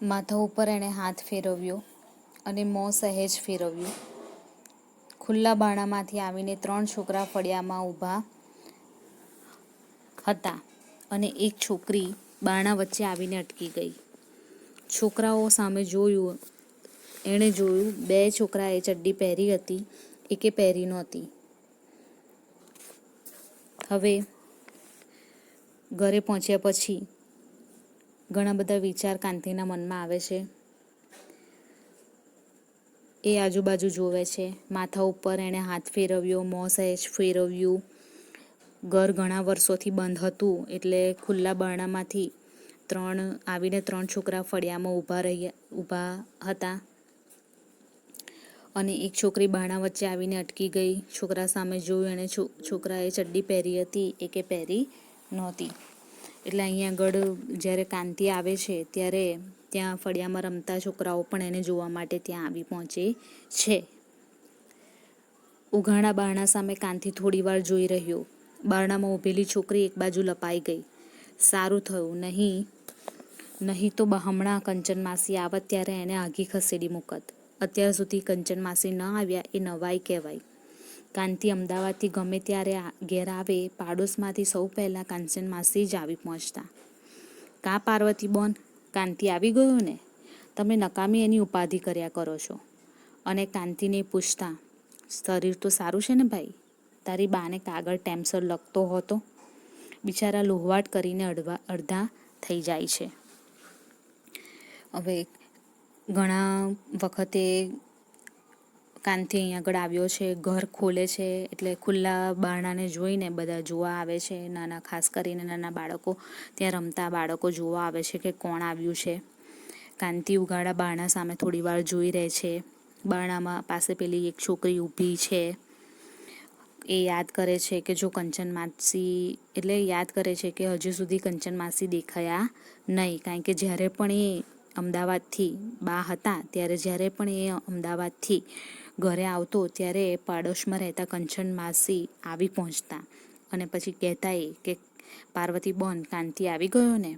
માથા ઉપર એણે હાથ ફેરવ્યો અને મોં સહેજ ફેરવ્યું. ખુલ્લા બારણામાંથી આવીને 3 છોકરા ફળિયામાં ઊભા હતા અને એક છોકરી બારણા વચ્ચે આવીને અટકી ગઈ. છોકરાઓ સામે જોયું. એણે જોયું 2 છોકરાએ ચડ્ડી પહેરી હતી, એકે પહેરી નહોતી. હવે ઘરે પહોંચ્યા પછી ઘણા બધા વિચાર કાંતિના મનમાં આવે છે. એ આજુબાજુ જોવે છે. માથા ઉપર એણે હાથ ફેરવ્યો, મોં સહેજ ફેરવ્યું. ઘર ઘણા વર્ષોથી બંધ હતું એટલે ખુલ્લા બારણામાંથી આવીને 3 છોકરા ફળિયામાં ઊભા હતા અને એક છોકરી બારણા વચ્ચે આવીને અટકી ગઈ. છોકરા સામે જોયું. એણે છોકરાએ ચડ્ડી પહેરી હતી, એકે પહેરી નહોતી. એટલે અહીંયા આગળ જ્યારે કાંતિ આવે છે ત્યારે ત્યાં ફળિયામાં રમતા છોકરાઓ પણ એને જોવા માટે ત્યાં આવી પહોંચે છે. ઉઘાડા બારણા સામે કાંતિ થોડી વાર જોઈ રહ્યો. બારણામાં ઊભેલી છોકરી એક બાજુ લપાઈ ગઈ. સારું થયું, નહીં તો હમણાં કંચન માસી આવત ત્યારે એને આઘી ખસેડી મૂકત. અત્યાર સુધી કંચન માસી ન આવ્યા એ નવાઈ કહેવાય. કાંતિ અમદાવાદથી ગમે ત્યારે ઘેર આવે, પાડોશમાંથી સૌ પહેલાં કંચન માસી જ આવી પહોંચતા. કાં પાર્વતીબોન, કાંતિ આવી ગયો ને? તમે નકામી એની ઉપાધિ કર્યા કરો છો. અને કાંતિને પૂછતા, શરીર તો સારું છે ને ભાઈ? તારી બાને કાગળ ટાઈમસર લખતો હતો? બિચારા લોહવાટ કરીને અડધા થઈ જાય છે. હવે ઘણા વખતે કાંતિ અહીંયા આગળ આવ્યો છે. ઘર ખોલે છે એટલે ખુલ્લા બારણાને જોઈને બધા જોવા આવે છે. ખાસ કરીને નાના બાળકો ત્યાં રમતા બાળકો જોવા આવે છે કે કોણ આવ્યું છે. કાંતિ ઉઘાડા બારણા સામે થોડી વાર જોઈ રહે છે. બારણામાં પાસે પેલી એક છોકરી ઊભી છે. એ યાદ કરે છે કે જો કંચન માસી યાદ કરે છે કે હજુ સુધી કંચન માસી દેખાયા નહીં. કારણ કે જ્યારે પણ એ અમદાવાદથી બા હતા ત્યારે જ્યારે પણ એ અમદાવાદથી ઘરે આવતો ત્યારે પાડોશમાં રહેતા કંચન માસી આવી પહોંચતા અને પછી કહેતા કે પાર્વતીબોન, કાંતિ આવી ગયો ને?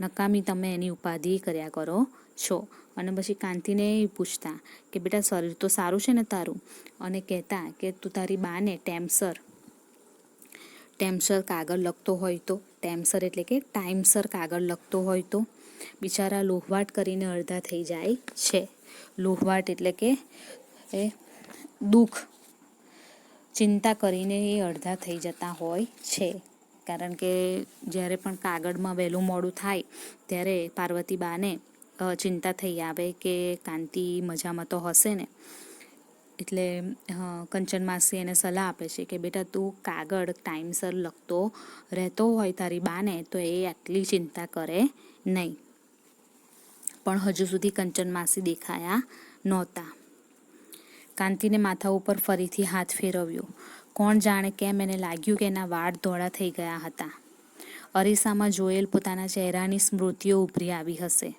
નકામી તમે એની ઉપાધિ કર્યા કરો છો. અને પછી કાંતિને પૂછતા કે બેટા શરીર તો સારું છે ને તારું? અને કહેતા કે તું તારી બાને ટાઈમસર કાગળ લખતો હોય તો. ટાઈમસર એટલે કે ટાઈમસર કાગળ લખતો હોય તો. બિચારા લોહવાટ કરીને અડધા થઈ જાય છે. લોહવાટ એટલે કે દુઃખ, ચિંતા કરીને એ અડધા થઈ જતા હોય છે. કારણ કે જ્યારે પણ કાગળમાં વહેલું મોડું થાય ત્યારે પાર્વતીબાને ચિંતા થઈ આવે કે કાંતિ મજામાં તો હશે ને. એટલે કંચન માસી એને સલાહ આપે છે કે બેટા તું કાગળ ટાઈમસર લખતો રહેતો હોય તારી બાને તો એ આટલી ચિંતા કરે નહીં. પણ હજુ સુધી કંચન માસી દેખાયા નહોતા. કાંતિને માથા ઉપર ફરીથી હાથ ફેરવ્યો. કોણ જાણે કેમ એને લાગ્યું કે એના વાળ ધોળા થઈ ગયા હતા. અરીસામાં જોયેલ પોતાના ચહેરાની સ્મૃતિઓ ઉભરી આવી હશે.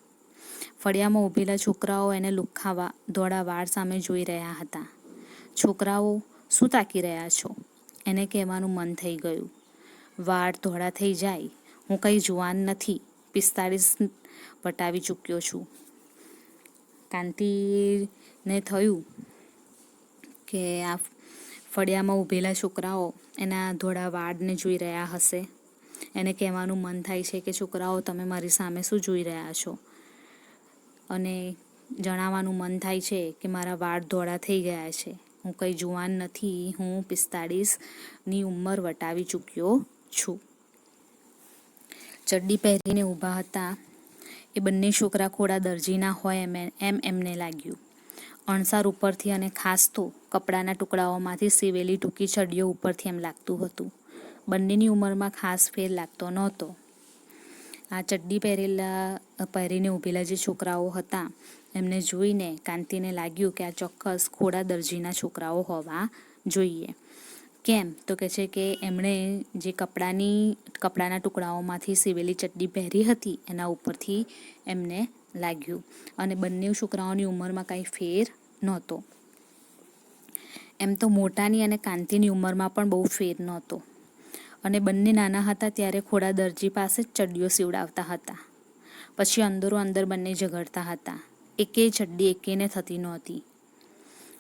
ફળિયામાં ઊભેલા છોકરાઓ એને લુખ્ખા ધોળા વાળ સામે જોઈ રહ્યા હતા. છોકરાઓ, શું તાકી રહ્યા છો? એને કહેવાનું મન થઈ ગયું. વાળ ધોળા થઈ જાય? હું કંઈ જુવાન નથી, 45 વટાવી ચૂક્યો છું. કાંતિને થયું કે આ ફળિયામાં ઊભેલા છોકરાઓ એના ધોળા વાળને જોઈ રહ્યા હશે. એને કહેવાનું મન થાય છે કે છોકરાઓ, તમે મારી સામે શું જોઈ રહ્યા છો? અને જણાવવાનું મન થાય છે કે મારા વાળ ધોળા થઈ ગયા છે. હું કંઈ જુવાન નથી, હું 45ની ઉંમર વટાવી ચૂક્યો છું. ચડ્ડી પહેરીને ઊભા હતા એ બંને છોકરા ખોડા દરજીના હોય એમ એમને લાગ્યું. અણસાર ઉપરથી અને ખાસ તો કપડાના ટુકડાઓમાંથી સીવેલી ટૂંકી ચડ્ડીઓ ઉપરથી એમ લાગતું હતું. બંનેની ઉંમરમાં ખાસ ફેર લાગતો નહોતો. આ ચડ્ડી પહેરીને ઊભેલા જે છોકરાઓ હતા એમને જોઈને કાંતિને લાગ્યું કે આ ચોક્કસ ખોડા દરજીના છોકરાઓ હોવા જોઈએ. કેમ? તો કહે છે કે એમણે જે કપડાના ટુકડાઓમાંથી સીવેલી ચડ્ડી પહેરી હતી એના ઉપરથી એમને લાગ્યું. અને બંને છોકરાઓની ઉંમરમાં કાંઈ ફેર નહોતો. એમ તો મોટાની અને કાંતિની ઉંમરમાં પણ બહુ ફેર નહોતો. અને બંને નાના હતા ત્યારે ખોડા દરજી પાસે જ ચડ્ડીઓ સીવડાવતા હતા. પછી અંદરો અંદર બંને ઝઘડતા હતા. એકેય ચડ્ડી એકેયને થતી નહોતી.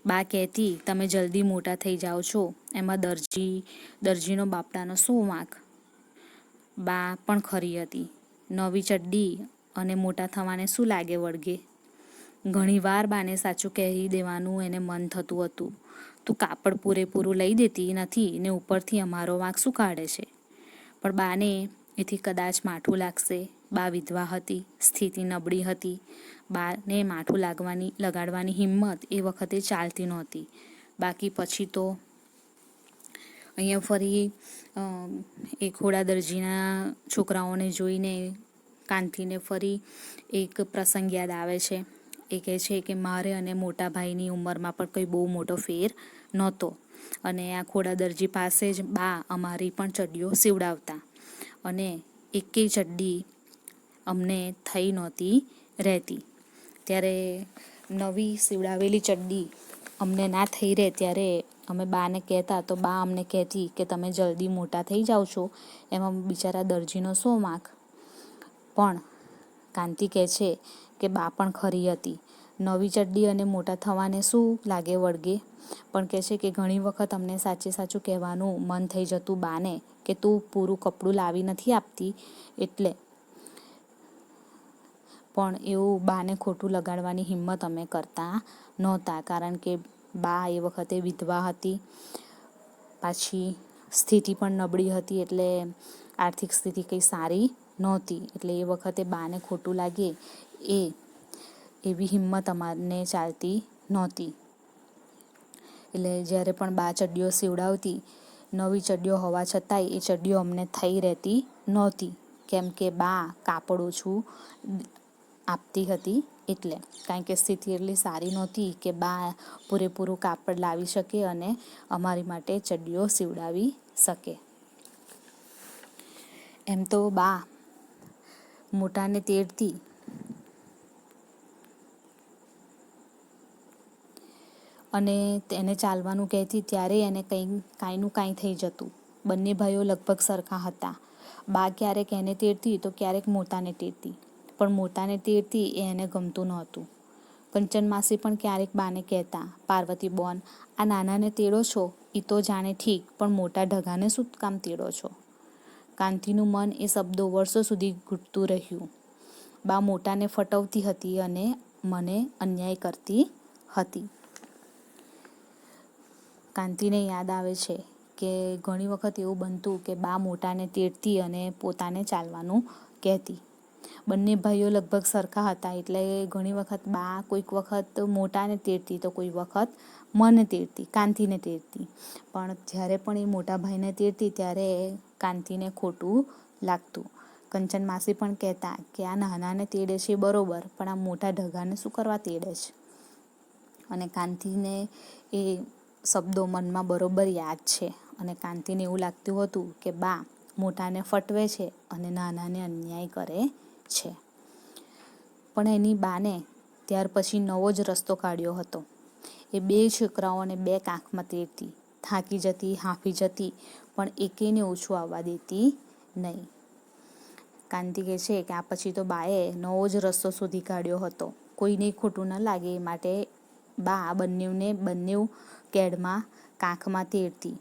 બા કહેતી, તમે જલ્દી મોટા થઈ જાઓ છો, એમાં દરજીનો બાપડાનો શું વાંક? બા પણ ખરી હતી. નવી ચડ્ડી અને મોટા થવાને શું લાગે વળગે? ઘણીવાર બાને સાચું કહી દેવાનું એને મન થતું હતું. તું કાપડ પૂરેપૂરું લઈ દેતી નથી ને ઉપરથી અમારો વાંક શું કાઢે છે? પણ બાને એથી કદાચ માઠું લાગશે. બા વિધવા હતી, સ્થિતિ નબળી હતી. બાને માઠું લગાડવાની હિંમત એ વખતે ચાલતી નહોતી. બાકી પછી તો અહીંયા ફરી એ ખોડા દરજીના છોકરાઓને જોઈને કાંતિને ફરી એક પ્રસંગ યાદ આવે છે. એ કહે છે કે મારે અને મોટા ભાઈની ઉંમરમાં પણ કંઈ બહુ મોટો ફેર નહોતો અને આ ખોડા દરજી પાસે જ બા અમારી પણ ચડ્ડીઓ સીવડાવતા અને એકેય ચડ્ડી અમને થઈ નહોતી રહેતી. ત્યારે નવી સીવડાવેલી ચડ્ડી અમને ના થઈ રહે ત્યારે અમે બાને કહેતા તો બા અમને કહેતી કે તમે જલ્દી મોટા થઈ જાઓ છો, એમાં બિચારા દરજીનો શું વાંક? પણ કાંતિ કહે છે કે બા પણ ખરી હતી. નવી ચડ્ડી અને મોટા થવાને શું લાગે વળગે? પણ કહે છે કે ઘણી વખત અમને સાચું કહેવાનું મન થઈ જતું બાને કે તું પૂરું કપડું લાવી નથી આપતી એટલે. પણ એવું બાને ખોટું લગાડવાની હિંમત અમે કરતા નહોતા, કારણ કે બા એ વખતે વિધવા હતી, પાછી સ્થિતિ પણ નબળી હતી, એટલે આર્થિક સ્થિતિ કંઈ સારી નહોતી. એટલે એ વખતે બાને ખોટું લાગે એવી હિંમત અમારને ચાલતી નહોતી. એટલે જ્યારે પણ બા ચડ્ડીઓ સીવડાવતી, નવી ચડ્ડીઓ હોવા છતાંય એ ચડ્ડીઓ અમને થઈ રહેતી નહોતી, કેમ કે બા કાપડ ઓછું આપતી હતી એટલે. કારણ કે સ્થિતિ એટલી સારી નહોતી કે બા પૂરેપૂરું કાપડ લાવી શકે અને અમારી માટે ચડ્ડીઓ સીવડાવી શકે. એમ તો બા મોટાને તેડતી અને તેને ચાલવાનું કહેતી ત્યારે એને કાંઈનું કાંઈ થઈ જતું. બંને ભાઈઓ લગભગ સરખા હતા. બા ક્યારેક એને તેડતી તો ક્યારેક મોટાને તેડતી, પણ મોટાને તેડતી એ એને ગમતું નહોતું. કંચન માસી પણ ક્યારેક બાને કહેતા, પાર્વતી બોન, આ નાનાને તેડો છો એ તો જાણે ઠીક, પણ મોટા ઢગાને શું કામ તેડો છો? કાંતિનું મન એ શબ્દો વર્ષો સુધી ઘૂંટતું રહ્યું. બા મોટાને ફટવતી હતી અને મને અન્યાય કરતી હતી. કાંતિને યાદ આવે છે કે ઘણી વખત એવું બનતું કે બા મોટાને તેડતી અને પોતાને ચાલવાનું કહેતી. બંને ભાઈઓ લગભગ સરખા હતા એટલે ઘણી વખત બા કોઈક વખત મોટાને તેડતી તો કોઈ વખત મને તેડતી, કાંતિને તેડતી. પણ જ્યારે પણ એ મોટા ભાઈને તેડતી ત્યારે કાંતિને ખોટું લાગતું. કંચન માસી પણ કહેતા કે આ નાનાને તેડે છે બરોબર, પણ આ મોટા ઢગાને શું કરવા તેડે છે? અને કાંતિને એ શબ્દો મનમાં બરોબર યાદ છે અને કાંતિને એવું લાગતું હતું કે બા મોટાને ફટવે છે અને નાનાને અન્યાય કરે છે. પણ એની બાને ત્યાર પછી નવો જ રસ્તો કાઢ્યો હતો. એ બે છોકરાઓને બે કાંખમાં તેડતી, થાકી જતી, હાંફી જતી, પણ એકેયને ઓછું આવવા દેતી નહીં. કાંતિ કહે છે કે આ પછી તો બાએ નવો જ રસ્તો શોધી કાઢ્યો હતો. કોઈને ખોટું ન લાગે એ માટે બા બંને કેડમાં કાંખમાં તેડતી.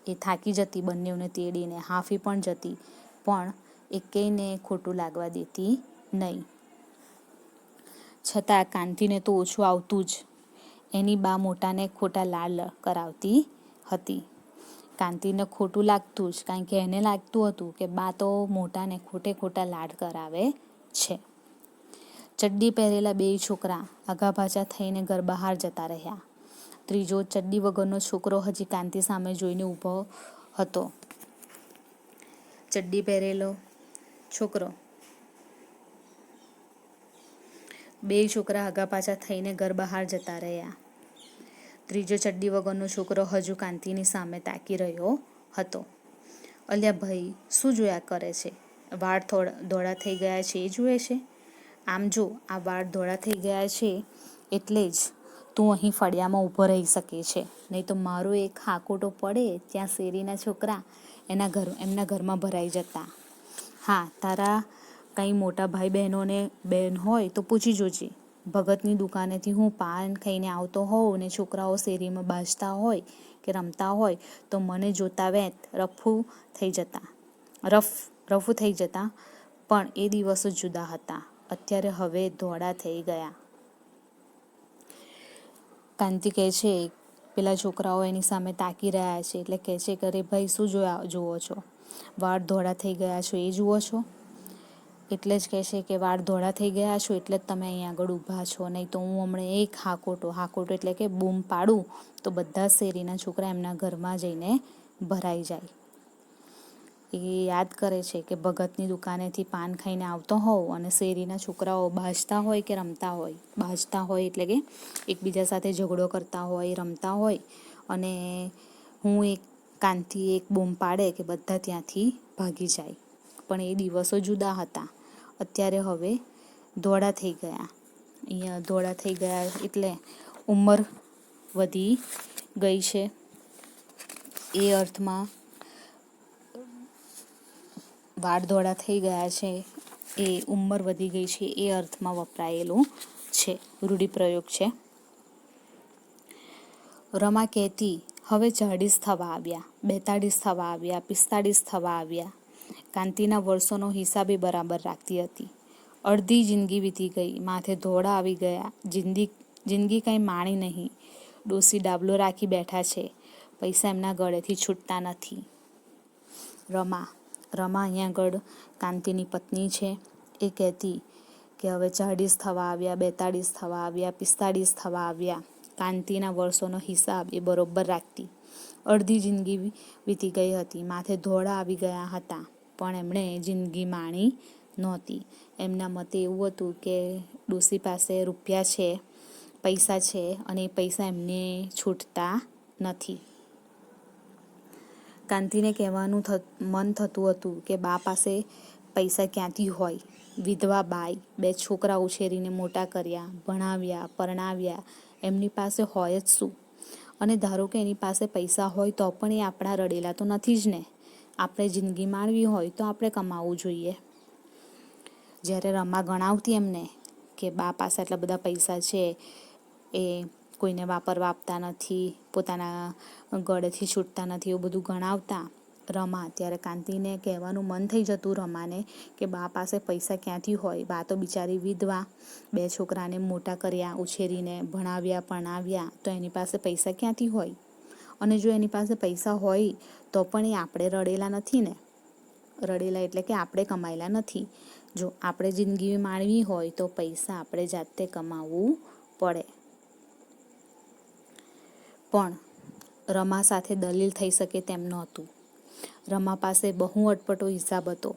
એ થાકી જતી બંનેને તેડીને, હાંફી પણ જતી, પણ એકેયને ખોટું લાગવા દેતી નહીં. છતાં કાંતિને તો ઓછું આવતું જ. એની બા મોટાને ખોટા લાડ કરાવતી હતી. કાંતિને ખોટું લાગતું જ, કારણ કે એને લાગતું હતું કે બા તો મોટાને ખોટા લાડ કરાવે છે. ચડ્ડી પહેરેલા બે છોકરા આઘાપાછા થઈને ઘર બહાર જતા રહ્યા. ત્રીજો ચડ્ડી વગરનો છોકરો હજી કાંતિ સામે જોઈને ઊભો હતો. ચડ્ડી પહેરેલો છોકરો. બે છોકરા આઘાપાછા થઈને ઘર બહાર જતા રહ્યા. ત્રીજો ચડ્ડી વગરનો છોકરો હજુ કાંતિની સામે તાકી રહ્યો હતો. અલ્યા ભાઈ, શું જોયા કરે છે? વાળ ધોળા થઈ ગયા છે એ જુએ છે? આમ જો, આ વાળ ધોળા થઈ ગયા છે એટલે જ તું અહીં ફળિયામાં ઊભો રહી શકે છે, નહીં તો મારો એક હાકોટો પડે ત્યાં શેરીના છોકરા એમના ઘરમાં ભરાઈ જતા. હા, તારા કંઈ મોટા ભાઈ બહેનોને બહેન હોય તો પૂછી જોજે. ભગતની દુકાનેથી હું પાન ખાઈને આવતો હોઉં ને છોકરાઓ શેરીમાં બાજતા હોય કે રમતા હોય તો મને જોતા વેત રફું થઈ જતા. પણ એ દિવસો જુદા હતા. અત્યારે હવે ધોળા થઈ ગયા. કાંતિ કહે છે, પેલા છોકરાઓ એની સામે તાકી રહ્યા છે એટલે કહે છે કે અરે ભાઈ શું જુઓ છો? વાળ ધોળા થઈ ગયા છો એ જુઓ છો? એટલે જ કહે છે કે વાળ ધોળા થઈ ગયા છો એટલે જ તમે અહીં આગળ ઊભા છો, નહીં તો હું હમણાં એક હાકોટો એટલે કે બૂમ પાડું તો બધા શેરીના છોકરા એમના ઘરમાં જઈને ભરાઈ જાય. એ યાદ કરે છે કે ભગતની દુકાનેથી પાન ખાઈને આવતો હોઉં અને શેરીના છોકરાઓ બાજતા હોય કે રમતા હોય. બાજતા હોય એટલે કે એકબીજા સાથે ઝઘડો કરતા હોય, રમતા હોય અને હું કાનથી એક બૂમ પાડે કે બધા ત્યાંથી ભાગી જાય. પણ એ દિવસો જુદા હતા. અત્યારે હવે ધોળા થઈ ગયા. અહીંયા ધોળા થઈ ગયા એટલે ઉંમર વધી ગઈ છે એ અર્થમાં. વાળ ધોળા થઈ ગયા છે એ ઉંમર વધી ગઈ છે એ અર્થમાં વપરાયેલું છે, રૂઢિપ્રયોગ છે. રમા કહેતી, હવે 40 થવા આવ્યા, 42 થવા આવ્યા, 45 થવા આવ્યા. કાંતિના વર્ષોનો હિસાબે બરાબર રાખતી હતી. અડધી જિંદગી વીતી ગઈ, માથે ધોળા આવી ગયા. જિંદગી કંઈ માણી નહીં. ડોસી ડાબલો રાખી બેઠા છે, પૈસા એમના ગળેથી છૂટતા નથી. રમા અહીંયા આગળ કાંતિની પત્ની છે. એ કહેતી કે હવે 40 થવા આવ્યા, 42 થવા આવ્યા, 45 થવા આવ્યા. કાંતિના વર્ષોનો હિસાબ એ બરોબર રાખતી. અડધી જિંદગી વીતી ગઈ હતી, માથે ધોળા આવી ગયા હતા, પણ એમણે જિંદગી માણી નહોતી. એમના મતે એવું હતું કે ડોસી પાસે રૂપિયા છે, પૈસા છે અને એ પૈસા એમને છૂટતા નથી. કાંતિને કહેવાનું મન થતું હતું કે બા પાસે પૈસા ક્યાંથી હોય? વિધવા બાઈ, 2 છોકરા ઉછેરીને મોટા કર્યા, ભણાવ્યા, પરણાવ્યા, એમની પાસે હોય જ શું? અને ધારો કે એની પાસે પૈસા હોય તો પણ એ આપણા રડેલા તો નથી જ ને. આપણે જિંદગી માણવી હોય તો આપણે કમાવવું જોઈએ. જ્યારે રમા ગણાવતી એમને કે બા પાસે આટલા બધા પૈસા છે, એ કોઈને વાપરવા આપતા નથી, પોતાના ગળેથી છૂટતા નથી, એવું બધું ગણાવતા રમા, ત્યારે કાંતિને કહેવાનું મન થઈ જતું રમાને કે બા પાસે પૈસા ક્યાંથી હોય? બા તો બિચારી વિધવા, 2 છોકરાને મોટા કર્યા, ઉછેરીને ભણાવ્યા, પરણાવ્યા, તો એની પાસે પૈસા ક્યાંથી હોય? અને જો એની પાસે પૈસા હોય તો પણ એ આપણે રડેલા નથી ને. રડેલા એટલે કે આપણે કમાયેલા નથી. જો આપણે જિંદગી માણવી હોય તો પૈસા આપણે જાતે કમાવવું પડે. પણ રમા સાથે દલીલ થઈ શકે તેમ નહોતું. રમા પાસે બહુ અટપટો હિસાબ હતો.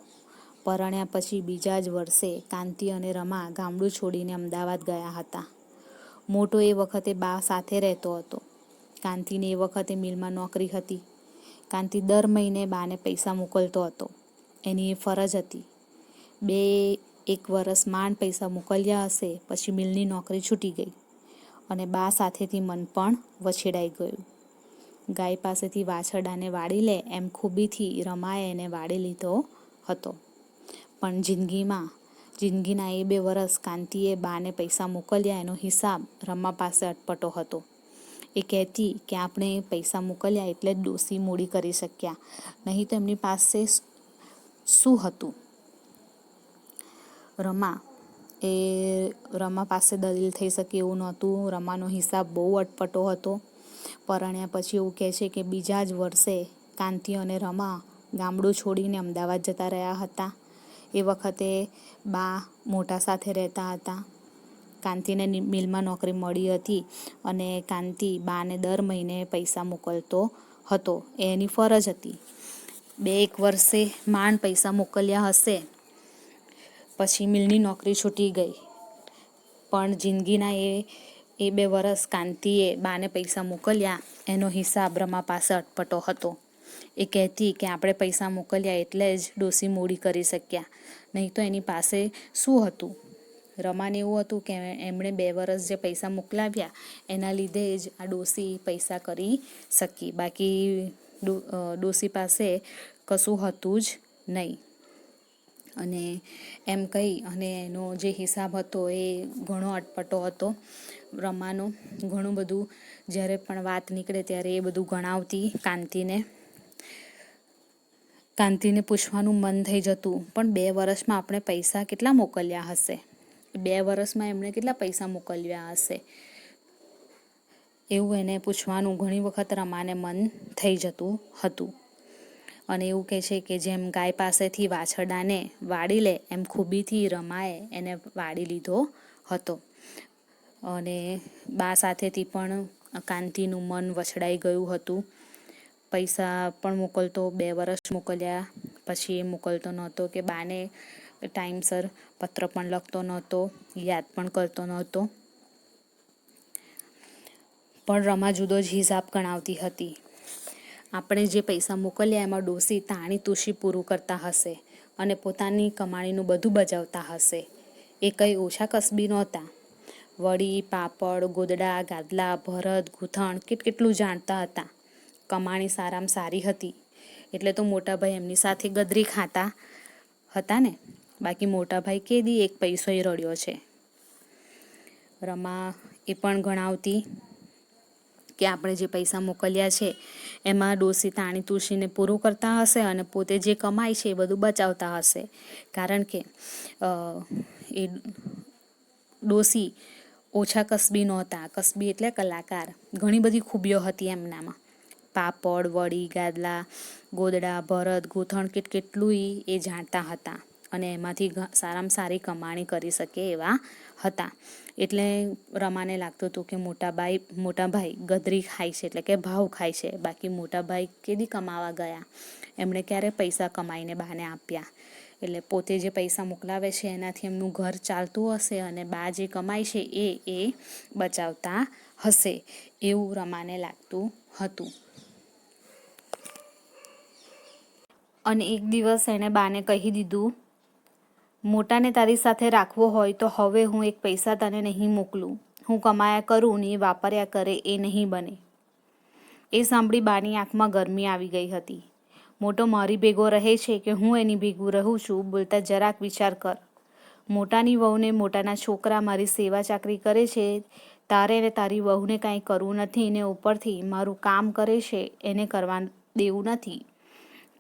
પરણ્યા પછી બીજા જ વર્ષે કાંતિ અને રમા ગામડું છોડીને અમદાવાદ ગયા હતા. મોટો એ વખતે બા સાથે રહેતો હતો. કાંતિને એ વખતે મિલમાં નોકરી હતી. કાંતિ દર મહિને બાને પૈસા મોકલતો હતો. એની એ ફરજ હતી. 2-1 વર્ષ માંડ પૈસા મોકલ્યા હશે, પછી મિલની નોકરી છૂટી ગઈ અને બા સાથેથી મન પણ વછેડાઈ ગયું. ગાય પાસેથી વાછરડાને વાળી લે એમ ખૂબીથી રમાએ એને વાળી લીધો હતો. પણ જિંદગીના એ 2 વર્ષ કાંતિએ બાને પૈસા મોકલ્યા એનો હિસાબ રમા પાસે અટપટો હતો. એ કહેતી કે આપણે પૈસા મોકલ્યા એટલે જ ડોસી મૂડી કરી શક્યા, નહીં તો એમની પાસે શું હતું? રમા પાસે દલીલ થઈ શકે એવું નહોતું. રમાનો હિસાબ બહુ અટપટો હતો. પરણ્યા પછી એવું કહે છે કે બીજા જ વર્ષે કાંતિ અને રમા ગામડું છોડીને અમદાવાદ જતા રહ્યા હતા. એ વખતે બા મોટા સાથે રહેતા હતા. કાંતિને મિલમાં નોકરી મળી હતી અને કાંતિ બાને દર મહિને પૈસા મોકલતો હતો. એની ફરજ હતી. 2-1 વર્ષે માંડ પૈસા મોકલ્યા હશે, પછી મિલની નોકરી છૂટી ગઈ. પણ જિંદગીના એ 2 વર્ષ કાંતિએ બાને પૈસા મોકલ્યા એનો હિસાબ રમા પાસે અટપટો હતો. એ કહેતી કે આપણે પૈસા મોકલ્યા એટલે જ ડોસી મૂડી કરી શક્યા, નહીં તો એની પાસે શું હતું? રમાને એવું હતું કે એમણે 2 વર્ષ જે પૈસા મોકલાવ્યા એના લીધે જ આ ડોસી પૈસા કરી શકી, બાકી ડોસી પાસે કશું હતું જ નહીં. અને એમ કહી અને એનો જે હિસાબ હતો એ ઘણો અટપટો હતો. રમાનો ઘણું બધું જ્યારે પણ વાત નીકળે ત્યારે એ બધું ગણાવતી કાંતિને પૂછવાનું મન થઈ જતું, પણ 2 વર્ષમાં આપણે પૈસા કેટલા મોકલ્યા હશે, 2 વર્ષમાં એમણે કેટલા પૈસા મોકલ્યા હશે, એવું એને પૂછવાનું ઘણી વખત રમાને મન થઈ જતું હતું. અને એવું કહે છે કે જેમ ગાય પાસેથી વાછરડાને વાળી લે એમ ખૂબીથી રમાએ એને વાળી લીધો હતો. અને બા સાથેથી પણ કાંતિનું મન વછડાઈ ગયું હતું. પૈસા પણ મોકલતો, 2 વર્ષ મોકલ્યા, પછી એ મોકલતો નહોતો કે બાને ટાઈમસર પત્ર પણ લખતો નહોતો, યાદ પણ કરતો નહોતો. પણ રમા જુદો જ હિસાબ ગણાવતી હતી. આપણે જે પૈસા મોકલ્યા એમાં ડોસી તાણી તુશી પૂરું કરતા હશે અને પોતાની કમાણીનું બધું બચાવતા હશે. એ કંઈ ઓછા કસબી નહોતા. વડી, પાપડ, ગોદડા, ગાદલા, ભરત, ગૂંથણ કેટલું જાણતા હતા. કમાણી સારામાં સારી હતી એટલે તો મોટાભાઈ એમની સાથે ગદરી ખાતા હતા ને. બાકી મોટાભાઈ કેદી એક પૈસોય રડ્યો છે. રમા એ પણ ગણાવતી કે આપણે જે પૈસા મોકલ્યા છે એમાં ડોસી તાણી તુશીને પૂરું કરતા હશે અને પોતે જે કમાય છે એ બધું બચાવતા હશે. કારણ કે એ ડોસી ઓછા કસબી નહોતા. કસબી એટલે કલાકાર. ઘણી બધી ખૂબીઓ હતી એમનામાં. પાપડ, વડી, ગાદલા, ગોદડા, ભરત, ગૂંથણ કેટલું એ જાણતા હતા અને એમાંથી સારામાં સારી કમાણી કરી શકે એવા હતા. એટલે રમાને લાગતું હતું કે મોટાભાઈ ગદરી ખાય છે, એટલે કે ભાવ ખાય છે. બાકી મોટાભાઈ કેદી કમાવા ગયા, એમણે ક્યારે પૈસા કમાઈને બાને આપ્યા. એટલે પોતે જે પૈસા મોકલાવે છે એનાથી એમનું ઘર ચાલતું હશે અને બા જે કમાય છે એ બચાવતા હશે, એવું રમાને લાગતું હતું. અને એક દિવસ એણે બાને કહી દીધું, મોટાને તારી સાથે રાખવો હોય તો હવે હું એક પૈસા તને નહીં મોકલું. હું કમાયા કરું ને એ વાપર્યા કરે એ નહીં બને. એ સાંભળી બાની આંખમાં ગરમી આવી ગઈ હતી. મોટો મારી ભેગો રહે છે કે હું એની ભેગું રહું છું, બોલતા જરાક વિચાર કર. મોટાની વહુને મોટાના છોકરા મારી સેવા ચાકરી કરે છે, તારે ને તારી વહુને કાંઈ કરવું નથી ને ઉપરથી મારું કામ કરે છે એને કરવા દેવું નથી.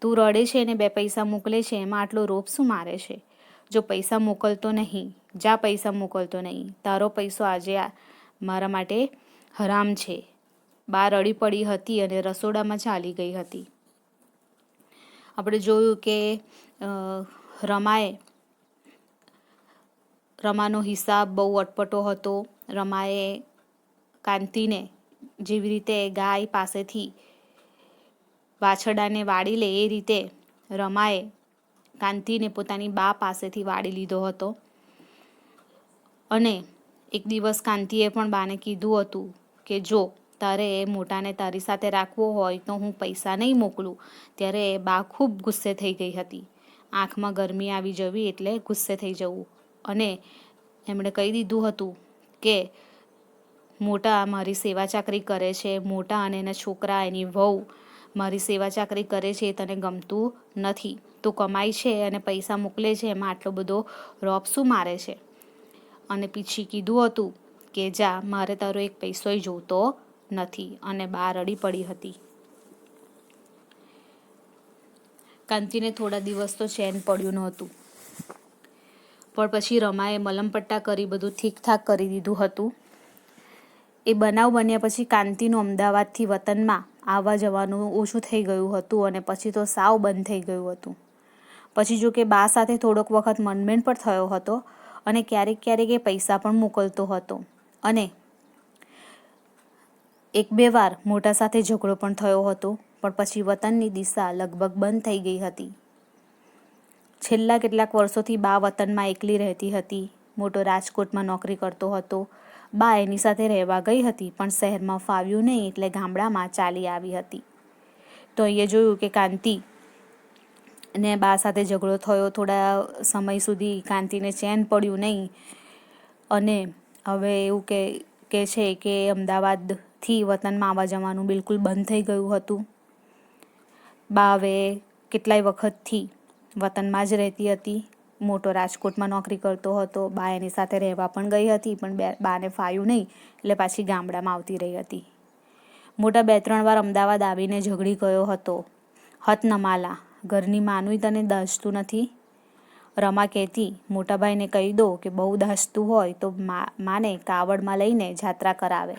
તું રડે છે ને 2 પૈસા મોકલે છે એમાં આટલો રોપ શું મારે છે? જો પૈસા મોકલતો નહીં, જા પૈસા મોકલતો નહીં. તારો પૈસો આજે મારા માટે હરામ છે. બા રડી પડી હતી અને રસોડામાં ચાલી ગઈ હતી. આપણે જોયું કે રમાનો હિસાબ બહુ અટપટો હતો. રમાએ કાંતિને જેવી રીતે ગાય પાસેથી વાછરડાને વાળી લે એ રીતે રમાએ કાંતિને પોતાની બા પાસેથી વાળી લીધો હતો. અને એક દિવસ કાંતિએ પણ બાને કીધું હતું કે જો તારે મોટાને તારી સાથે રાખવો હોય તો હું પૈસા નહીં મોકલું. ત્યારે બા ખૂબ ગુસ્સે થઈ ગઈ હતી. આંખમાં ગરમી આવી જવી એટલે ગુસ્સે થઈ જવું. અને એમણે કહી દીધું હતું કે મોટા મારી સેવા ચાકરી કરે છે, મોટા અને એના છોકરા એની વહુ મારી સેવા ચાકરી કરે છે, એ તને ગમતું નથી. તું કમાય છે અને પૈસા મોકલે છે એમાં આટલો બધો રોપ શું મારે છે? અને પછી કીધું હતું કે જા, મારે તારો એક પૈસોય જોતો નથી. અને બા રડી પડી હતી. કાંતિને થોડા દિવસ તો ચેન પડ્યું નહોતું. પણ પછી રમાએ મલમપટ્ટા કરી બધું ઠીકઠાક કરી દીધું હતું. એ બનાવ બન્યા પછી કાંતિનું અમદાવાદથી વતનમાં આવવા જવાનું ઓછું થઈ ગયું હતું અને પછી તો સાવ બંધ થઈ ગયું હતું. પછી જો કે બા સાથે થોડોક વખત મનમેળ પણ થયો હતો અને ક્યારેક એ પૈસા પણ મોકલતો હતો. અને 1-2 વાર મોટા સાથે ઝઘડો પણ થયો હતો. પણ પછી વતનની દિશા લગભગ બંધ થઈ ગઈ હતી. છેલ્લા કેટલાક વર્ષોથી બા વતનમાં એકલી રહેતી હતી. મોટો રાજકોટમાં નોકરી કરતો હતો. બા એની સાથે રહેવા ગઈ હતી પણ શહેરમાં ફાવ્યું નહીં એટલે ગામડામાં ચાલી આવી હતી. તો અહીંયા જોયું કે કાંતિ ને બા સાથે ઝઘડો થયો. થોડા સમય સુધી કાંતિને ચેન પડ્યું નહીં અને હવે એવું કે છે કે અમદાવાદથી વતનમાં આવવા જવાનું બિલકુલ બંધ થઈ ગયું હતું. બા હવે કેટલાય વખતથી વતનમાં જ રહેતી હતી. મોટો રાજકોટમાં નોકરી કરતો હતો. બા એની સાથે રહેવા પણ ગઈ હતી, પણ બાને ફાયું નહીં એટલે પાછી ગામડામાં આવતી રહી હતી. મોટા 2-3 વાર અમદાવાદ આવીને ઝઘડી ગયો હતો. હત નમાલા, ઘરની માનુંય તને દાઝતું નથી? રમા કહેતી, મોટાભાઈને કહી દો કે બહુ દાઝતું હોય તો માને કાવડમાં લઈને જાત્રા કરાવે.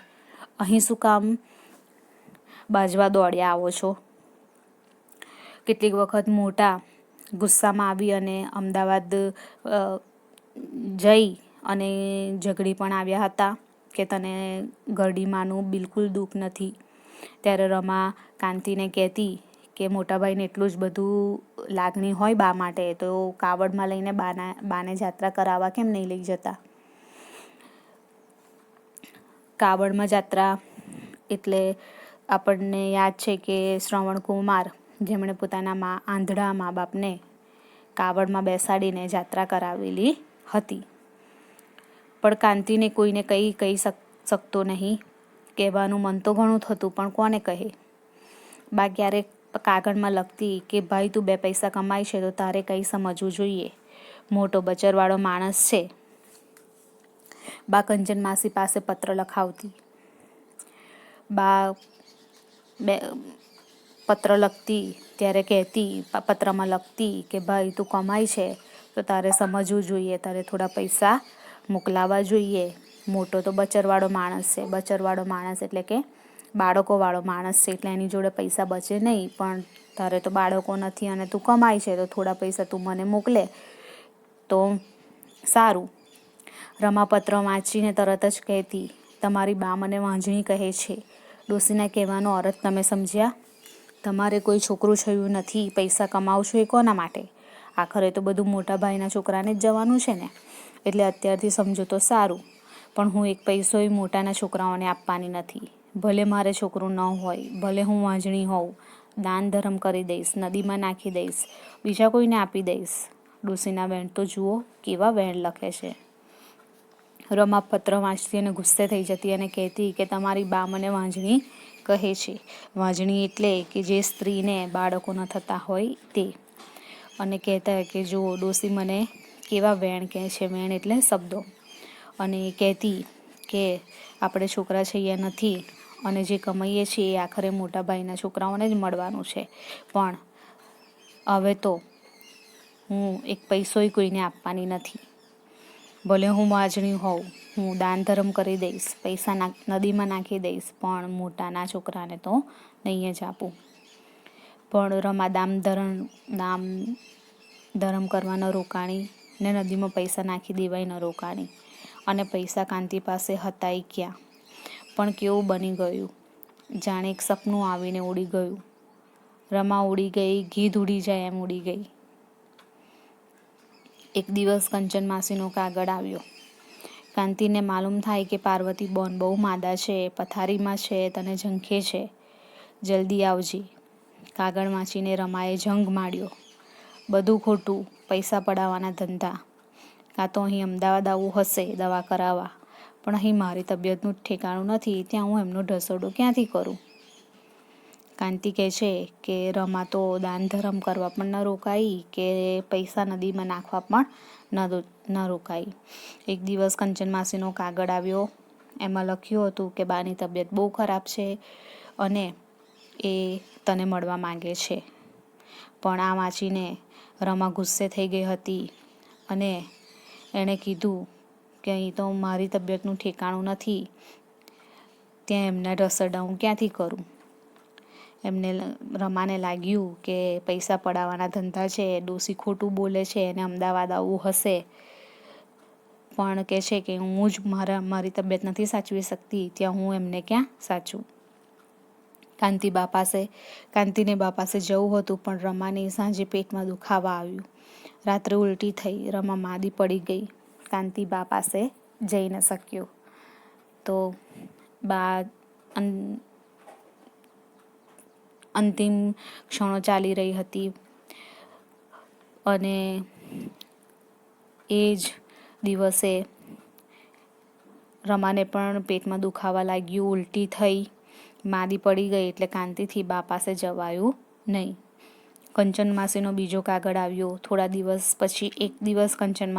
અહીં શું કામ બાજવા દોડ્યા આવો છો? કેટલીક વખત મોટા ગુસ્સામાં આવી અને અમદાવાદ જઈ અને ઝઘડી પણ આવ્યા હતા કે તને ગરડીમાંનું બિલકુલ દુઃખ નથી. ત્યારે રમા કાંતિને કહેતી કે મોટાભાઈને એટલું જ બધું લાગણી હોય બા માટે તો કાવડમાં લઈને બાને જાત્રા કરાવવા કેમ નહીં લઈ જતા? કાવડમાં જાત્રા એટલે આપણને યાદ છે કે શ્રવણકુમાર જેમણે પોતાના આંધળા મા બાપને કાવડમાં બેસાડીને જાત્રા કરાવેલી હતી. પણ કાંતિને કોઈને કહી શકતો નહીં. કહેવાનું મન તો ઘણું થતું, પણ કોને કહે? બા ક્યારેક કાગળમાં લખતી કે ભાઈ તું 2 પૈસા કમાય છે તો તારે કંઈ સમજવું જોઈએ. મોટો બચરવાળો માણસ છે. બા કંચન માસી પાસે પત્ર લખાવતી. બા પત્ર લખતી ત્યારે કહેતી, પત્રમાં લખતી કે ભાઈ તું કમાય છે તો તારે સમજવું જોઈએ, તારે થોડા પૈસા મોકલાવા જોઈએ. મોટો તો બચરવાળો માણસ છે. બચરવાળો માણસ એટલે કે બાળકોવાળો માણસ છે, એટલે એની જોડે પૈસા બચે નહીં. પણ તારે તો બાળકો નથી અને તું કમાય છે તો થોડા પૈસા તું મને મોકલે તો સારું. રમા પત્ર વાંચીને તરત જ કહેતી, તમારી બા મને વાંજણી કહે છે. ડોશીના કહેવાનો અર્થ તમે સમજ્યા? તમારે કોઈ છોકરું છયું નથી, પૈસા કમાવશો એ કોના માટે? આખરે તો બધું મોટા ભાઈના છોકરાને જ જવાનું છે ને, એટલે અત્યારથી સમજો તો સારું. પણ હું એક પૈસોય મોટાના છોકરાઓને આપવાની નથી. ભલે મારે છોકરું ન હોય, ભલે હું વાંજણી હોઉં, દાન ધર્મ કરી દઈશ, નદીમાં નાખી દઈશ, બીજા કોઈને આપી દઈશ. ડોશીના વેણ તો જુઓ, કેવા વેણ લખે છે. રમા પત્ર વાંચતી અને ગુસ્સે થઈ જતી અને કહેતી કે તમારી બા મને વાંજણી કહે છે. વાંજણી એટલે કે જે સ્ત્રીને બાળકો ન થતા હોય તે. અને કહેતા કે જો ડોશી મને કેવા વેણ કહે છે. વેણ એટલે શબ્દો. અને કહેતી કે આપણે છોકરા છૈયા નથી અને જે કમાઈએ છીએ એ આખરે મોટા ભાઈના છોકરાઓને જ મળવાનું છે. પણ હવે તો હું એક પૈસોય કોઈને આપવાની નથી. ભલે હું વાંજણી હોઉં, હું દાન ધર્મ કરી દઈશ, પૈસા નદીમાં નાખી દઈશ, પણ મોટાના છોકરાને તો નહીં જ આપું. પણ રમા દામ ધર્મ કરવા ન રોકાણી ને નદીમાં પૈસા નાખી દેવાય ન રોકાણી. અને પૈસા કાંતિ પાસે હતાય ક્યાં? પણ કેવું બની ગયું, જાણે એક સપનું આવીને ઉડી ગયું. રમા ઉડી ગઈ, ગીધ ઉડી જાય એમ ઉડી ગઈ. એક દિવસ કંચન માસીનો કાગળ આવ્યો. કાંતિને માલુમ થાય કે પાર્વતી બોન બહુ માદા છે, પથારીમાં છે, તને ઝંખે છે, જલ્દી આવજે. કાગળ વાંચીને રમાએ જંગ માંડ્યો. બધું ખોટું, પૈસા પડાવવાના ધંધા. કાં તો અહીં અમદાવાદ આવવું હશે દવા કરાવવા, પણ અહીં મારી તબિયતનું ઠેકાણું નથી, ત્યાં હું એમનો ઢસરડો ક્યાંથી કરું? કાંતિ કહે છે કે રમા તો દાન ધર્મ કરવા પણ ન રોકાઈ કે પૈસા નદીમાં નાખવા પણ ન રોકાઈ. એક દિવસ કંચન માસીનો કાગળ આવ્યો. એમાં લખ્યું હતું કે બાની તબિયત બહુ ખરાબ છે અને એ તને મળવા માંગે છે. પણ આ વાંચીને રમા ગુસ્સે થઈ ગઈ હતી અને એણે કીધું કે અહીં તો મારી તબિયતનું ઠેકાણું નથી, ત્યાં એમના ઢસરડા હું ક્યાંથી કરું? રમાને લાગ્યું કે પૈસા પડાવવાના ધંધા છે, ડોશી ખોટું બોલે છે, એને અમદાવાદ આવવું હશે. પણ કહે છે કે હું જ મારી તબિયત નથી સાચવી શકતી, ત્યાં હું એમને ક્યાં સાચું? કાંતિને બા પાસે જવું હતું, પણ રમાને સાંજે પેટમાં દુખાવા આવ્યું. રાત્રે ઉલટી થઈ. રમા માદી પડી ગઈ. કાંતિ બા પાસે જઈ ન શક્યો. તો બા અંતિમ ક્ષણો ચાલી રહી હતી અને એ જ દિવસે રમાને પણ પેટમાં દુખાવા લાગ્યું, ઉલટી થઈ, માદી પડી ગઈ, એટલે કાંતિથી બા પાસે જવાયું નહીં. કંચન માસીનો બીજો કાગળ આવ્યો. થોડા દિવસ પછી એક દિવસ કંચન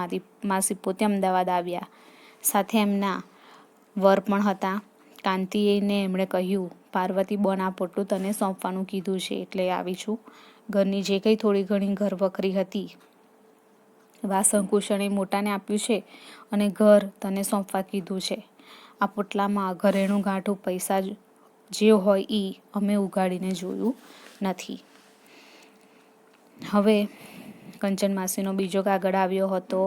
માસી પોતે અમદાવાદ આવ્યા. સાથે એમના વર પણ હતા. કાંતિને એમણે કહ્યું, પાર્વતી બોન આ પોટલું તને સોંપવાનું કીધું છે એટલે આવી છું. ઘરની જે કંઈ થોડી ઘણી ઘર વખરી હતી, વાસણ કુસણ એ મોટાને આપ્યું છે અને ઘર તને સોંપવા કીધું છે. આ પોટલામાં ઘરેણું ગાંઠું પૈસા જે હોય એ અમે ઉગાડીને જોયું નથી. હવે કંચન માસીનો બીજો કાગળ આવ્યો હતો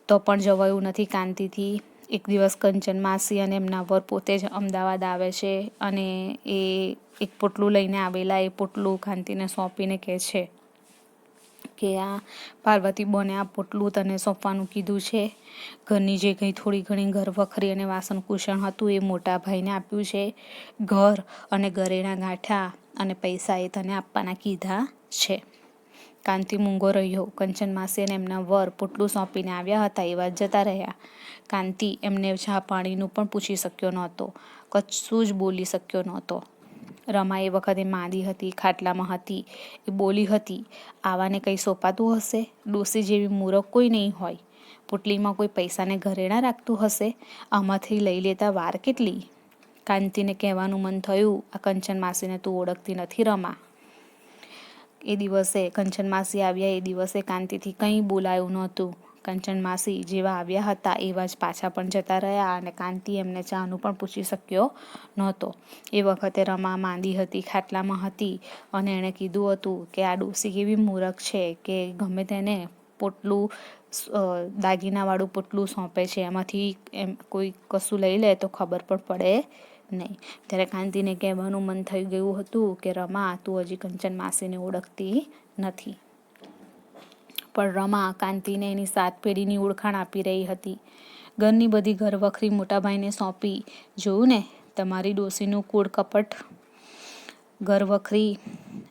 તો પણ જવાયું નથી કાંતિથી. એક દિવસ કંચન માસી અને એમના વર પોતે જ અમદાવાદ આવે છે અને એ એક પોટલું લઈને આવેલા એ પોટલું કાંતિને સોંપીને કહે છે કે આ પાર્વતી બોને આ પોટલું તને સોંપવાનું કીધું છે. ઘરની જે કંઈ થોડી ઘણી ઘર વખરી અને વાસણ કુસણ હતું એ મોટા ભાઈને આપ્યું છે. ઘર અને ઘરેણા ગાંઠા અને પૈસા એ તને આપવાના કીધા છે. કાંતિ મૂંગો રહ્યો. કંચન માસી અને એમના વર પોટલું સોંપીને આવ્યા હતા એવા જતા રહ્યા. કાંતિ એમને ચા પાણીનું પણ પૂછી શક્યો નહોતો, કશું જ બોલી શક્યો નહોતો. રમા એ વખતે માંદી હતી, ખાટલામાં હતી. એ બોલી હતી, આવાને કંઈ સોંપાતું હશે? ડોસી જેવી મૂરખ કોઈ નહીં હોય. પોટલીમાં કોઈ પૈસાને ઘરેણા રાખતું હશે? આમાંથી લઈ લેતા વાર કેટલી? કાંતિને કહેવાનું મન થયું, આ કંચન માસીને તું ઓળખતી નથી રમા. એ દિવસે કંચન માસી આવ્યા એ દિવસે કાંતિથી કંઈ બોલાયું નહોતું. કંચન માસી જેવા આવ્યા હતા એવા જ પાછા પણ જતા રહ્યા અને કાંતિ એમને ચાનું પણ પૂછી શક્યો નહોતો. એ વખતે રમા માંદી હતી, ખાટલામાં હતી અને એણે કીધું હતું કે આ ડોસી કેવી મૂરખ છે કે ગમે તેને પોટલું દાગીનાવાળું પોટલું સોંપે છે, એમાંથી એમ કોઈ કશું લઈ લે તો ખબર પણ પડે નહીં. ત્યારે કાંતિને કહેવાનું મન થઈ ગયું હતું કે રમા તું હજી કંચન માસીને ઓળખતી નથી. પણ રમા કાંતિને એની 7 પેઢીની ઓળખાણ આપી રહી હતી. ઘરની બધી ઘર વખરી મોટાભાઈને સોંપી. જોયું ને તમારી ડોસીનું કૂડ કપટ. ઘર વખરી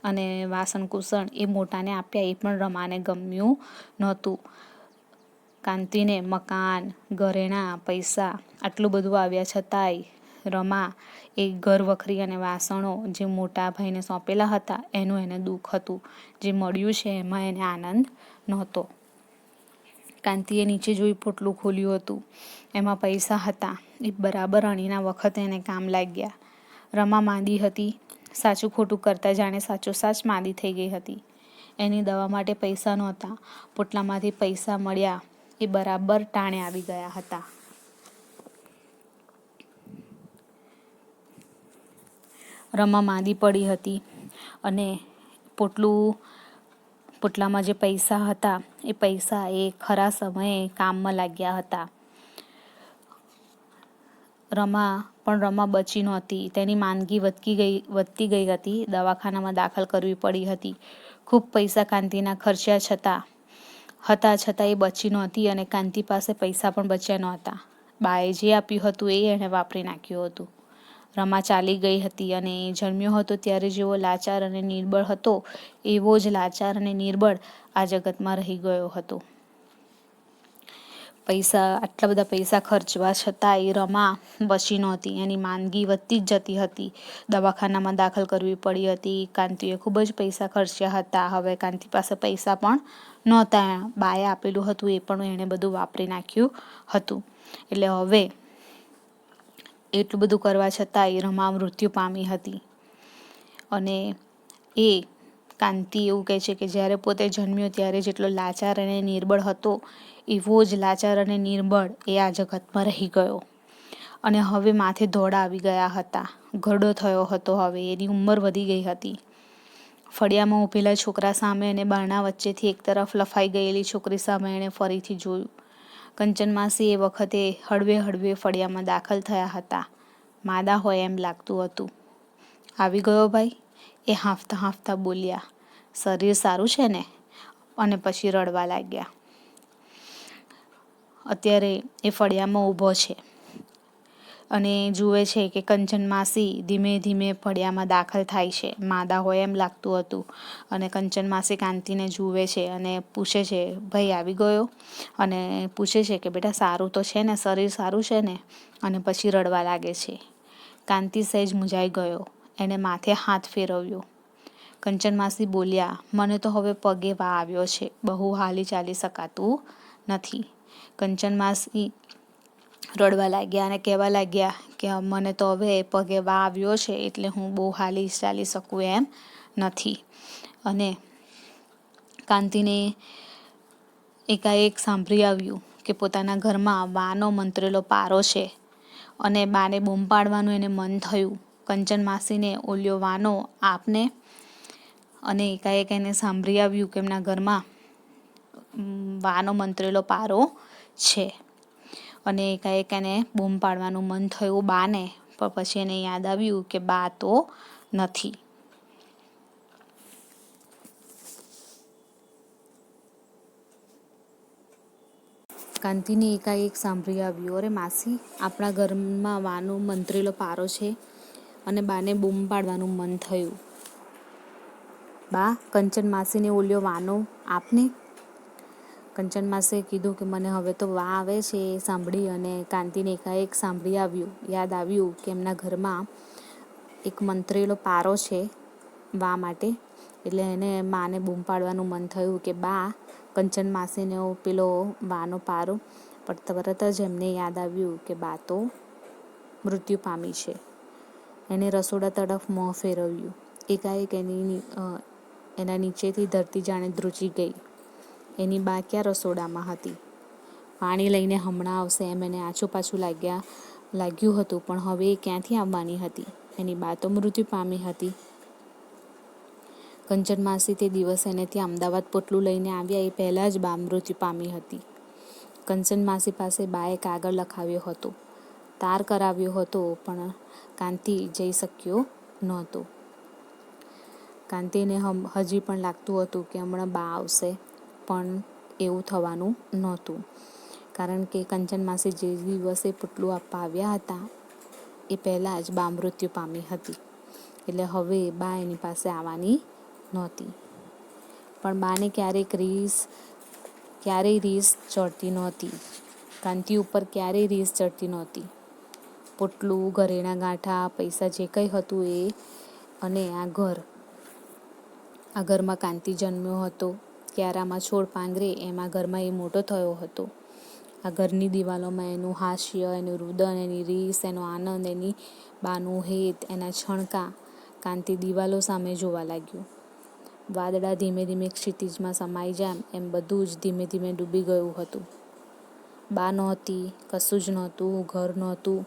અને વાસણ કુસણ એ મોટાને આપ્યા એ પણ રમાને ગમ્યું નહોતું. કાંતિને મકાન, ઘરેણાં, પૈસા આટલું બધું આવ્યા છતાંય રમા એ ઘર વખરી અને વાસણો જે મોટા ભાઈને સોંપેલા હતા એનું એને દુઃખ હતું. જે મળ્યું છે એમાં એને આનંદ નહોતો. કાંતિએ નીચે જોઈ પોટલું ખોલ્યું હતું. એમાં પૈસા હતા. એ બરાબર અણીના વખતે એને કામ લાગ્યા. રમા માંદી હતી. સાચું ખોટું કરતા જાણે સાચોસાચ માંદી થઈ ગઈ હતી. એની દવા માટે પૈસા નહોતા. પોટલામાંથી પૈસા મળ્યા એ બરાબર ટાણે આવી ગયા હતા. રમા માંદી પડી હતી અને પોટલામાં જે પૈસા હતા એ પૈસા એ ખરા સમયે કામમાં લાગ્યા હતા. રમા બચી નહોતી. તેની માંદગી વધતી ગઈ હતી. દવાખાનામાં દાખલ કરવી પડી હતી. ખૂબ પૈસા કાંતિના ખર્ચ્યા છતાં એ બચી નહોતી અને કાંતિ પાસે પૈસા પણ બચ્યા નહોતા. બાએ જે આપ્યું હતું એ એણે વાપરી નાખ્યું હતું. રમા ચાલી ગઈ હતી અને જન્મ્યો હતો ત્યારે જેવો લાચાર અને નિર્બળ હતો એવો જ લાચાર અને નિર્બળ આ જગતમાં રહી ગયો હતો. આટલા બધા પૈસા ખર્ચવા છતાં એ રમા બચી નહોતી. એની માંદગી વધતી જ જતી હતી. દવાખાનામાં દાખલ કરવી પડી હતી. કાંતિએ ખૂબ જ પૈસા ખર્ચ્યા હતા. હવે કાંતિ પાસે પૈસા પણ નહોતા. બાએ આપેલું હતું એ પણ એણે બધું વાપરી નાખ્યું હતું. એટલે હવે એટલું બધું કરવા છતાં એ રમા મૃત્યુ પામી હતી. અને એ કાંતિ એવું કહે છે કે જ્યારે પોતે જન્મ્યો ત્યારે જેટલો લાચાર અને નિર્બળ હતો એવો જ લાચાર અને નિર્બળ એ આ જગતમાં રહી ગયો. અને હવે માથે ધોળા આવી ગયા હતા. ઘરડો થયો હતો. હવે એની ઉંમર વધી ગઈ હતી. ફળિયામાં ઊભેલા છોકરા સામે અને બારણા વચ્ચેથી એક તરફ લફાઈ ગયેલી છોકરી સામે એણે ફરીથી જોયું. કંચન માસી એ વખતે હળવે હળવે ફળિયામાં દાખલ થયા હતા. માદા હોય એમ લાગતું હતું. આવી ગયો ભાઈ? એ હાંફતા હાંફતા બોલ્યા. શરીર સારું છે ને? અને પછી રડવા લાગ્યા. અત્યારે એ ફળિયામાં ઊભો છે અને જુએ છે કે કંચન માસી ધીમે ધીમે ફળિયામાં દાખલ થાય છે. માદા હોય એમ લાગતું હતું. અને કંચન માસી કાંતિને જુએ છે અને પૂછે છે, ભાઈ આવી ગયો? અને પૂછે છે કે બેટા સારું તો છે ને? શરીર સારું છે ને? અને પછી રડવા લાગે છે. કાંતિ સહેજ મૂંઝાઈ ગયો. એણે માથે હાથ ફેરવ્યો. કંચન માસી બોલ્યા, મને તો હવે પગે વા આવ્યો છે, બહુ હાલી ચાલી શકાતું નથી. કંચન માસી રડવા લાગ્યા અને કહેવા લાગ્યા કે મને તો હવે પગે વા આવ્યો છે, એટલે હું બહુ હાલી ચાલી શકું એમ નથી. અને કાંતિને એકાએક સાંભળી આવ્યું કે પોતાના ઘરમાં વાનો મંત્રેલો પારો છે અને બાને બૂમ પાડવાનું એને મન થયું, કંચન માસીને ઓલ્યો વાનો આપને. અને એકાએક એને સાંભળી આવ્યું કે એમના ઘરમાં વાનો મંત્રેલો પારો છે અને એકાએક એને બૂમ પાડવાનું મન થયું બાને, પણ પછી એને યાદ આવ્યું કે બા તો નથી. કાંતિને એકાએક સાંભળી આવ્યું, અરે માસી, આપણા ઘરમાં વાનો મંત્રેલો પારો છે અને બાને બૂમ પાડવાનું મન થયું. બા, કંચન માસીને ઓલ્યો વાનો આપને. કંચન માસીએ કીધું કે મને હવે તો વા આવે છે એ સાંભળી અને કાંતિને એકાએક સાંભળી આવ્યું, યાદ આવ્યું કે એમના ઘરમાં એક મંત્રેલો પારો છે વા માટે. એટલે એને માને બૂમ પાડવાનું મન થયું કે બા, કંચન માસીને પેલો વાનો પારો. પણ તરત જ એમને યાદ આવ્યું કે બા તો મૃત્યુ પામી છે. એને રસોડા તરફ મોં ફેરવ્યું. એકાએક એના નીચેથી ધરતી જાણે ધ્રુજી ગઈ. એની બા ક્યાં રસોડામાં હતી. પાણી લઈને હમણાં આવશે એમ એને આછું પાછું લાગ્યું હતું, પણ હવે એ ક્યાંથી આવવાની હતી. એની બા તો મૃત્યુ પામી હતી. કંચન માસી તે દિવસે એને ત્યાં અમદાવાદ પોટલું લઈને આવ્યા એ પહેલાં જ બા મૃત્યુ પામી હતી. કંચન માસી પાસે બાએ કાગળ લખાવ્યો હતો, તાર કરાવ્યો હતો, પણ કાંતિ જઈ શક્યો નહોતો. કાંતિને હજી પણ લાગતું હતું કે હમણાં બા આવશે, પણ એવું થવાનું નહોતું. કારણ કે કંચન માસી જે દિવસે પોટલું આપવા આવ્યા હતા એ પહેલાં જ બા મૃત્યુ પામી હતી. એટલે હવે બા એની પાસે આવવાની નહોતી. પણ બાને ક્યારેય રીસ ચડતી નહોતી. કાંતિ ઉપર ક્યારેય રીસ ચડતી નહોતી. પોટલું, ઘરેણાં ગાંઠા, પૈસા જે કંઈ હતું એ, અને આ ઘરમાં કાંતિ જન્મ્યો હતો. ક્યારામાં છોડ પાંગરે એમ આ ઘરમાં એ મોટો થયો હતો. આ ઘરની દિવાલોમાં એનું હાસ્ય, એનું રુદન, એની રીસ, એનો આનંદ, એની બાનું હેત, એના છણકા. કાંતિ દિવાલો સામે જોવા લાગ્યો. વાદળા ધીમે ધીમે ક્ષિતિજમાં સમાઈ જાય એમ બધું જ ધીમે ધીમે ડૂબી ગયું હતું. બા નહોતી, કશું જ નહોતું, ઘર નહોતું,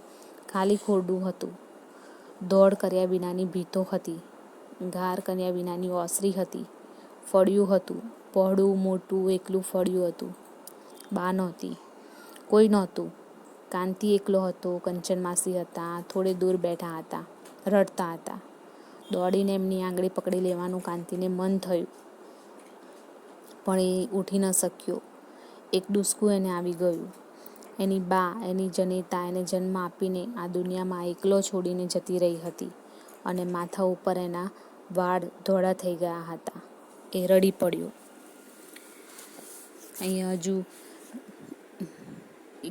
ખાલી ખોરડું હતું. દોડ કર્યા વિનાની ભીતો હતી. ઘાર કર્યા વિનાની ઓસરી હતી. ફળિયું હતું, પહોળું, મોટું, એકલું ફળિયું હતું. બા નહોતી, કોઈ નહોતું. કાંતિ એકલો હતો, કંચન માસી હતા, થોડે દૂર બેઠા હતા, રડતા હતા. દોડીને એમની આંગળી પકડી લેવાનું કાંતિને મન થયું, પણ એ ઉઠી ન શક્યો. એક ડૂસકું એને આવી ગયું. એની બા, એની જનેતા, એને જન્મ આપીને આ દુનિયામાં એકલો છોડીને જતી રહી હતી અને માથા ઉપર એના વાળ ધોળા થઈ ગયા હતા. એ રડી પડ્યો. અહીંયા હજુ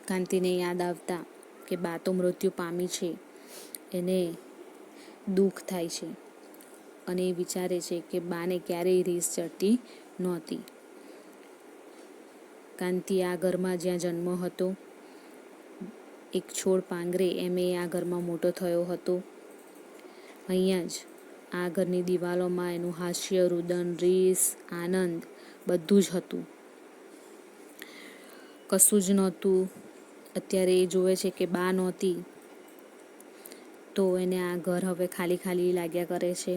કાંતિને યાદ આવતા કે બા તો મૃત્યુ પામી છે એને દુઃખ થાય છે અને એ વિચારે છે કે બાને ક્યારેય રીસ ચડતી નહોતી. કાંતિ આ ઘરમાં જ્યાં જન્મ હતો, એક છોડ પાંગરે એમ એ આ ઘરમાં મોટો થયો હતો. અહીંયા જ આ ઘરની દિવાલોમાં એનું હાસ્ય, રુદન, રીસ, આનંદ બધું જ હતું. કશું જ નહોતું. અત્યારે એ જોવે છે કે બા નહોતી તો એને આ ઘર હવે ખાલી ખાલી લાગ્યા કરે છે.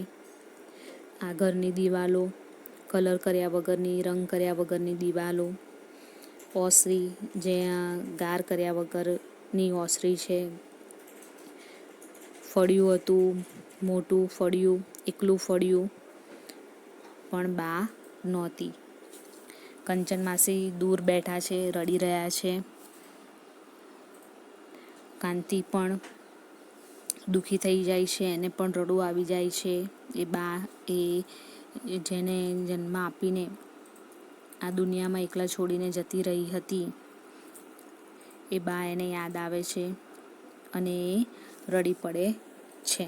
આ ઘરની દિવાલો, કલર કર્યા વગરની, રંગ કર્યા વગરની દિવાલો, ઓસરી જ્યાં ગાર કર્યા વગરની ઓસરી છે. ફળિયું હતું, મોટું ફળિયું, એકલું ફળિયું, પણ બા નહોતી. કંચન માસી દૂર બેઠા છે, રડી રહ્યા છે. કાંતિ પણ દુઃખી થઈ જાય છે, એને પણ રડવું આવી જાય છે. એ બા જેને જન્મ આપીને આ દુનિયામાં એકલા છોડીને જતી રહી હતી, એ બા એને યાદ આવે છે અને એ રડી પડે છે.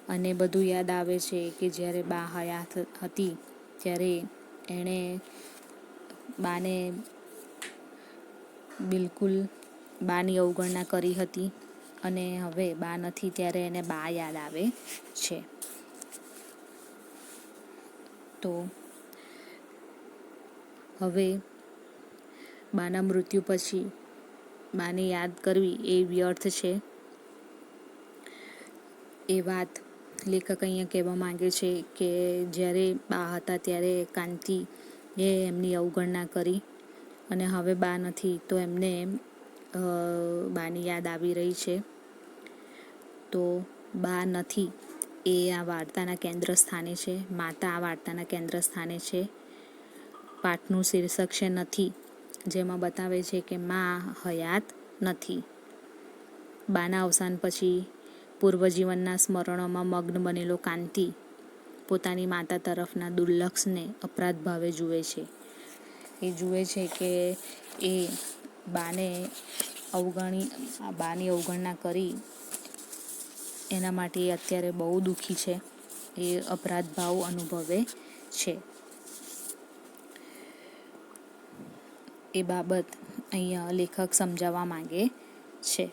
અને બધું યાદ આવે છે કે જ્યારે બા હયાત હતી ત્યારે એણે બાને બિલકુલ બાની અવગણના કરી હતી અને હવે બા નથી ત્યારે એને બા યાદ આવે છે. તો હવે બાના મૃત્યુ પછી બાને યાદ કરવી એ વ્યર્થ છે. એ વાત લેખક અહીંયા કહેવા માંગે છે કે જ્યારે બા હતા ત્યારે કાંતિએ એમની અવગણના કરી અને હવે બા નથી તો એમને બાની યાદ આવી રહી છે. તો બા નથી એ આ વાર્તાના કેન્દ્ર સ્થાને છે, માતા આ વાર્તાના કેન્દ્ર સ્થાને છે. પાઠનું શીર્ષક છે નથી, જેમાં બતાવે છે કે માં હયાત નથી. બાના અવસાન પછી પૂર્વજીવનના સ્મરણોમાં મગ્ન બનેલો કાંતિ પોતાની માતા તરફના દુર્લક્ષને અપરાધ ભાવે જુએ છે. એ જુએ છે કે એ બાની અવગણના કરી એના માટે એ અત્યારે બહુ દુઃખી છે. એ અપરાધ ભાવ અનુભવે છે. એ બાબત અહીંયા લેખક સમજાવવા માંગે છે.